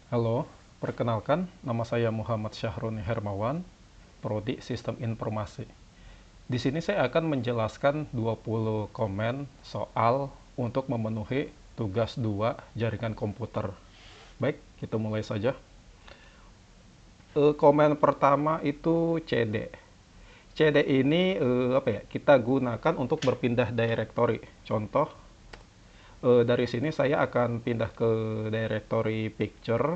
Halo, perkenalkan nama saya Muhammad Syahroni Hermawan, Prodi Sistem Informasi. Di sini saya akan menjelaskan 20 komen soal untuk memenuhi tugas 2 jaringan komputer. Baik, kita mulai saja. Komen pertama itu CD. CD ini kita gunakan untuk berpindah directory. Contoh, dari sini saya akan pindah ke directory picture.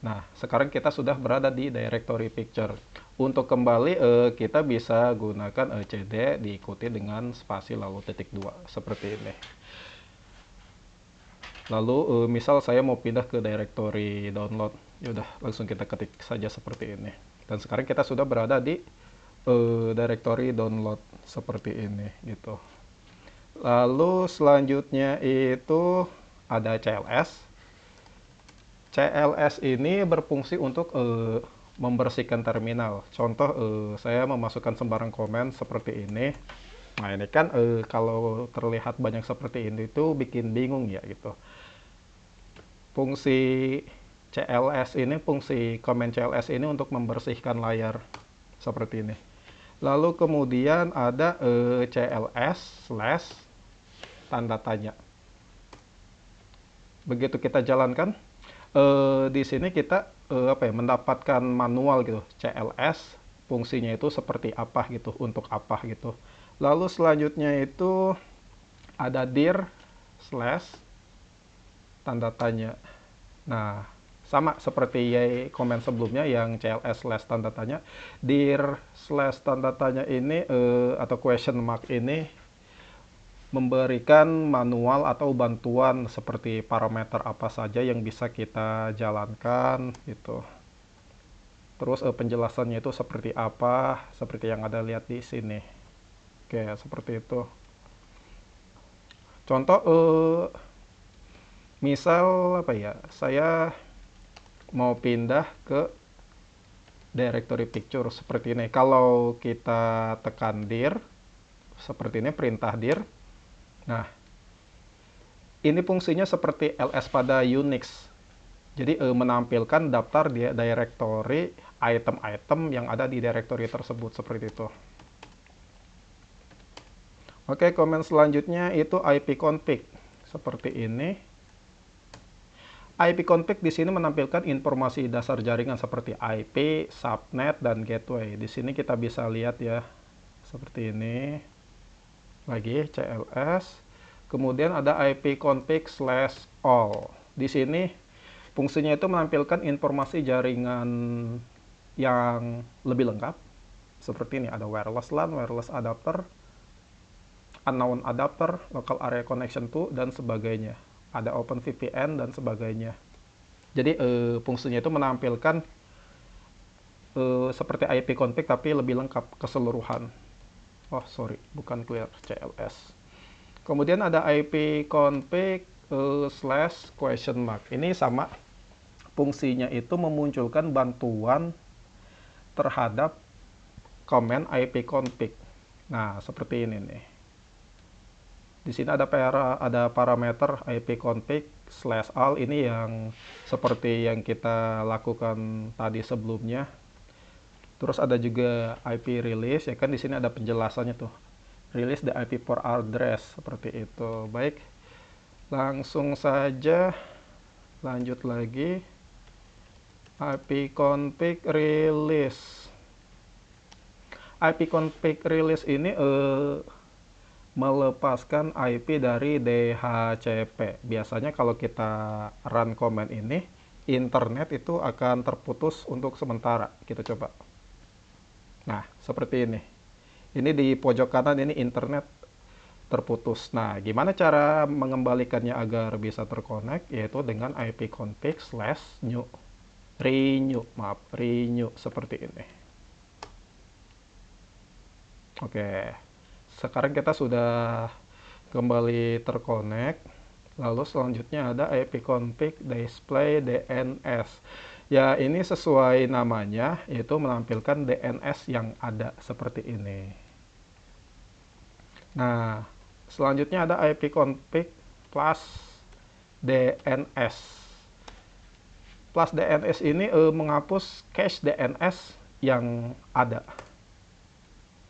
Nah, sekarang kita sudah berada di directory picture. Untuk kembali, kita bisa gunakan CD diikuti dengan spasi lalu titik 2 seperti ini. Lalu, misal saya mau pindah ke directory download, yaudah langsung kita ketik saja seperti ini. Dan sekarang kita sudah berada di directory download seperti ini, gitu. Lalu selanjutnya itu ada CLS. CLS ini berfungsi untuk membersihkan terminal. Contoh, saya memasukkan sembarang komen seperti ini. Nah, ini kan kalau terlihat banyak seperti ini itu bikin bingung ya gitu. Fungsi CLS ini, fungsi komen CLS ini untuk membersihkan layar seperti ini. Lalu kemudian ada CLS slash tanda tanya. Begitu kita jalankan, di sini kita mendapatkan manual gitu, CLS fungsinya itu seperti apa gitu, untuk apa gitu. Lalu selanjutnya itu ada dir slash tanda tanya. Nah, sama seperti komen sebelumnya yang CLS slash tanda tanya, dir slash tanda tanya ini atau question mark ini memberikan manual atau bantuan seperti parameter apa saja yang bisa kita jalankan gitu. Terus penjelasannya itu seperti apa, seperti yang ada lihat di sini. Oke, seperti itu. Contoh, misal saya mau pindah ke directory picture seperti ini. Kalau kita tekan dir, seperti ini perintah dir. Nah, ini fungsinya seperti ls pada Unix. Jadi menampilkan daftar di directory item-item yang ada di directory tersebut seperti itu. Oke, komen selanjutnya itu ipconfig seperti ini. ipconfig di sini menampilkan informasi dasar jaringan seperti IP, subnet, dan gateway. Di sini kita bisa lihat ya seperti ini. Lagi CLS. Kemudian ada ipconfig/all. Di sini fungsinya itu menampilkan informasi jaringan yang lebih lengkap. Seperti ini, ada wireless LAN, wireless adapter, unknown adapter, local area connection to, dan sebagainya. Ada OpenVPN dan sebagainya. Jadi fungsinya itu menampilkan seperti ipconfig tapi lebih lengkap keseluruhan. Oh sorry, bukan clear CLS. Kemudian ada ipconfig slash question mark. Ini sama, fungsinya itu memunculkan bantuan terhadap komen ipconfig. Nah, seperti ini nih. Di sini ada parameter ipconfig/all, ini yang seperti yang kita lakukan tadi sebelumnya. Terus ada juga IP release, ya kan di sini ada penjelasannya tuh. Release the IP4 address seperti itu. Baik. Langsung saja lanjut lagi. ipconfig release. ipconfig release ini melepaskan IP dari DHCP. Biasanya kalau kita run command ini, internet itu akan terputus untuk sementara. Kita coba. Nah, seperti ini. Ini di pojok kanan ini internet terputus. Nah, gimana cara mengembalikannya agar bisa terkonek? Yaitu dengan ipconfig/new. Renew seperti ini. Oke. Sekarang kita sudah kembali terkonek. Lalu selanjutnya ada ipconfig display DNS. Ya, ini sesuai namanya, yaitu menampilkan DNS yang ada seperti ini. Nah, selanjutnya ada ipconfig plus DNS. Plus DNS ini menghapus cache DNS yang ada.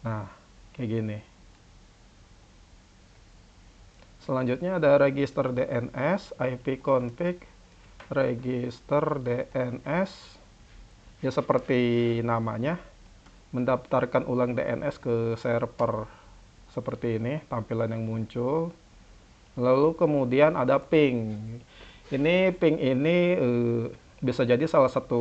Nah, kayak gini. Selanjutnya ada register DNS, IP config, register DNS. Ya seperti namanya, mendaftarkan ulang DNS ke server. Seperti ini tampilan yang muncul. Lalu kemudian ada ping. Ping ini bisa jadi salah satu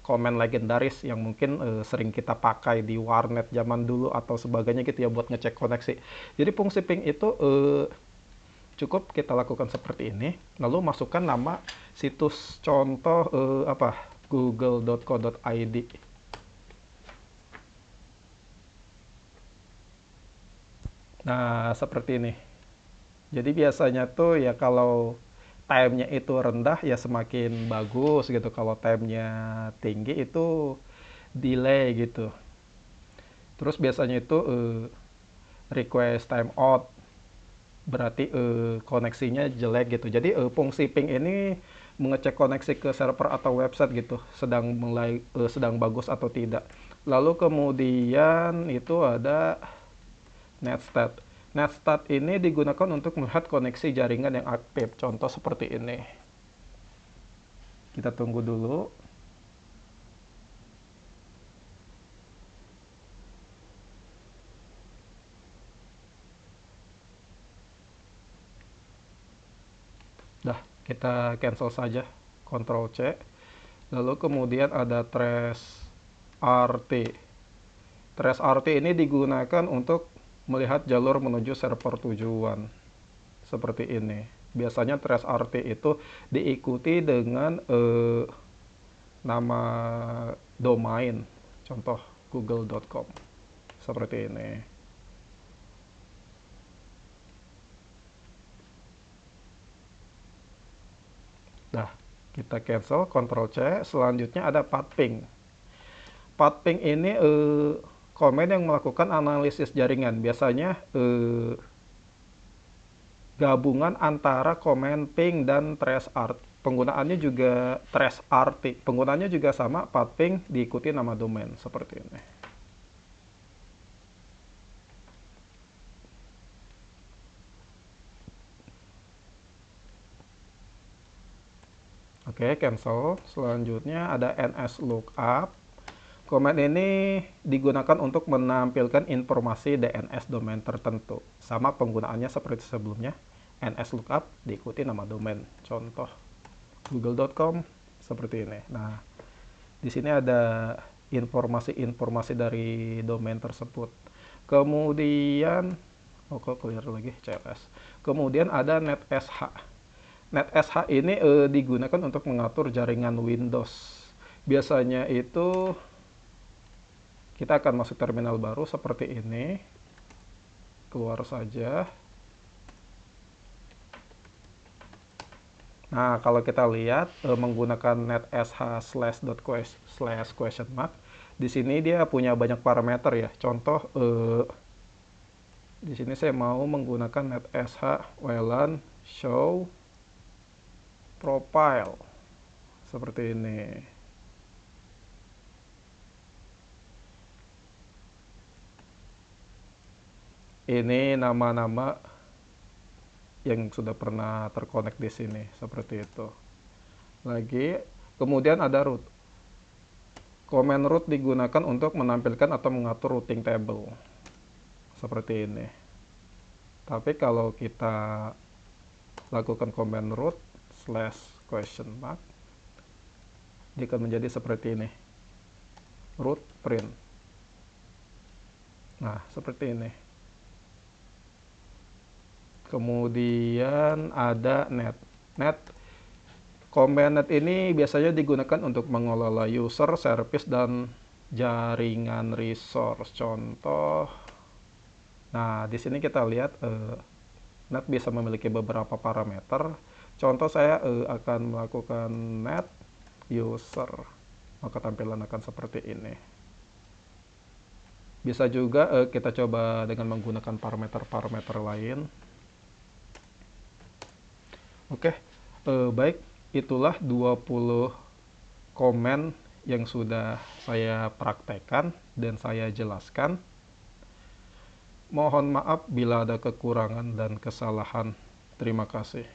komen legendaris yang mungkin sering kita pakai di warnet zaman dulu atau sebagainya gitu ya buat ngecek koneksi. Jadi fungsi ping itu cukup kita lakukan seperti ini. Lalu masukkan nama situs contoh google.co.id. Nah, seperti ini. Jadi biasanya tuh ya kalau time-nya itu rendah ya semakin bagus gitu. Kalau time-nya tinggi itu delay gitu. Terus biasanya itu request timeout. Berarti koneksinya jelek gitu. Jadi fungsi ping ini mengecek koneksi ke server atau website gitu, sedang bagus atau tidak. Lalu kemudian itu ada netstat. Netstat ini digunakan untuk melihat koneksi jaringan yang aktif. Contoh seperti ini. Kita tunggu dulu. Dah, kita cancel saja. Ctrl C. Lalu kemudian ada trace RT. Trace RT ini digunakan untuk melihat jalur menuju server tujuan. Seperti ini. Biasanya trace RT itu diikuti dengan nama domain. Contoh google.com. Seperti ini. Nah, kita cancel, Ctrl C. Selanjutnya ada pathping. Pathping ini komen yang melakukan analisis jaringan. Biasanya gabungan antara komen ping dan trace RT. Penggunaannya juga trace RT. Penggunaannya juga sama, pathping diikuti nama domain seperti ini. Oke, cancel. Selanjutnya ada nslookup. Komen ini digunakan untuk menampilkan informasi DNS domain tertentu. Sama penggunaannya seperti sebelumnya. nslookup diikuti nama domain. Contoh google.com seperti ini. Nah, di sini ada informasi-informasi dari domain tersebut. Kemudian clear lagi CLS. Kemudian ada netsh. NetSH ini digunakan untuk mengatur jaringan Windows. Biasanya itu kita akan masuk terminal baru seperti ini. Keluar saja. Nah, kalau kita lihat menggunakan netsh//question mark, di sini dia punya banyak parameter ya. Contoh di sini saya mau menggunakan netsh WLAN show profile seperti ini. Ini nama-nama yang sudah pernah terkonek di sini seperti itu. Lagi, kemudian ada root. Command root digunakan untuk menampilkan atau mengatur routing table seperti ini. Tapi kalau kita lakukan command root /question mark, dia akan menjadi seperti ini. Root print. Nah, seperti ini. Kemudian ada net. Command net ini biasanya digunakan untuk mengelola user, service, dan jaringan resource. Contoh, nah di sini kita lihat net bisa memiliki beberapa parameter. Contoh saya akan melakukan net user, maka tampilan akan seperti ini. Bisa juga kita coba dengan menggunakan parameter-parameter lain. Oke, baik, itulah 20 komen yang sudah saya praktekkan dan saya jelaskan. Mohon maaf bila ada kekurangan dan kesalahan. Terima kasih.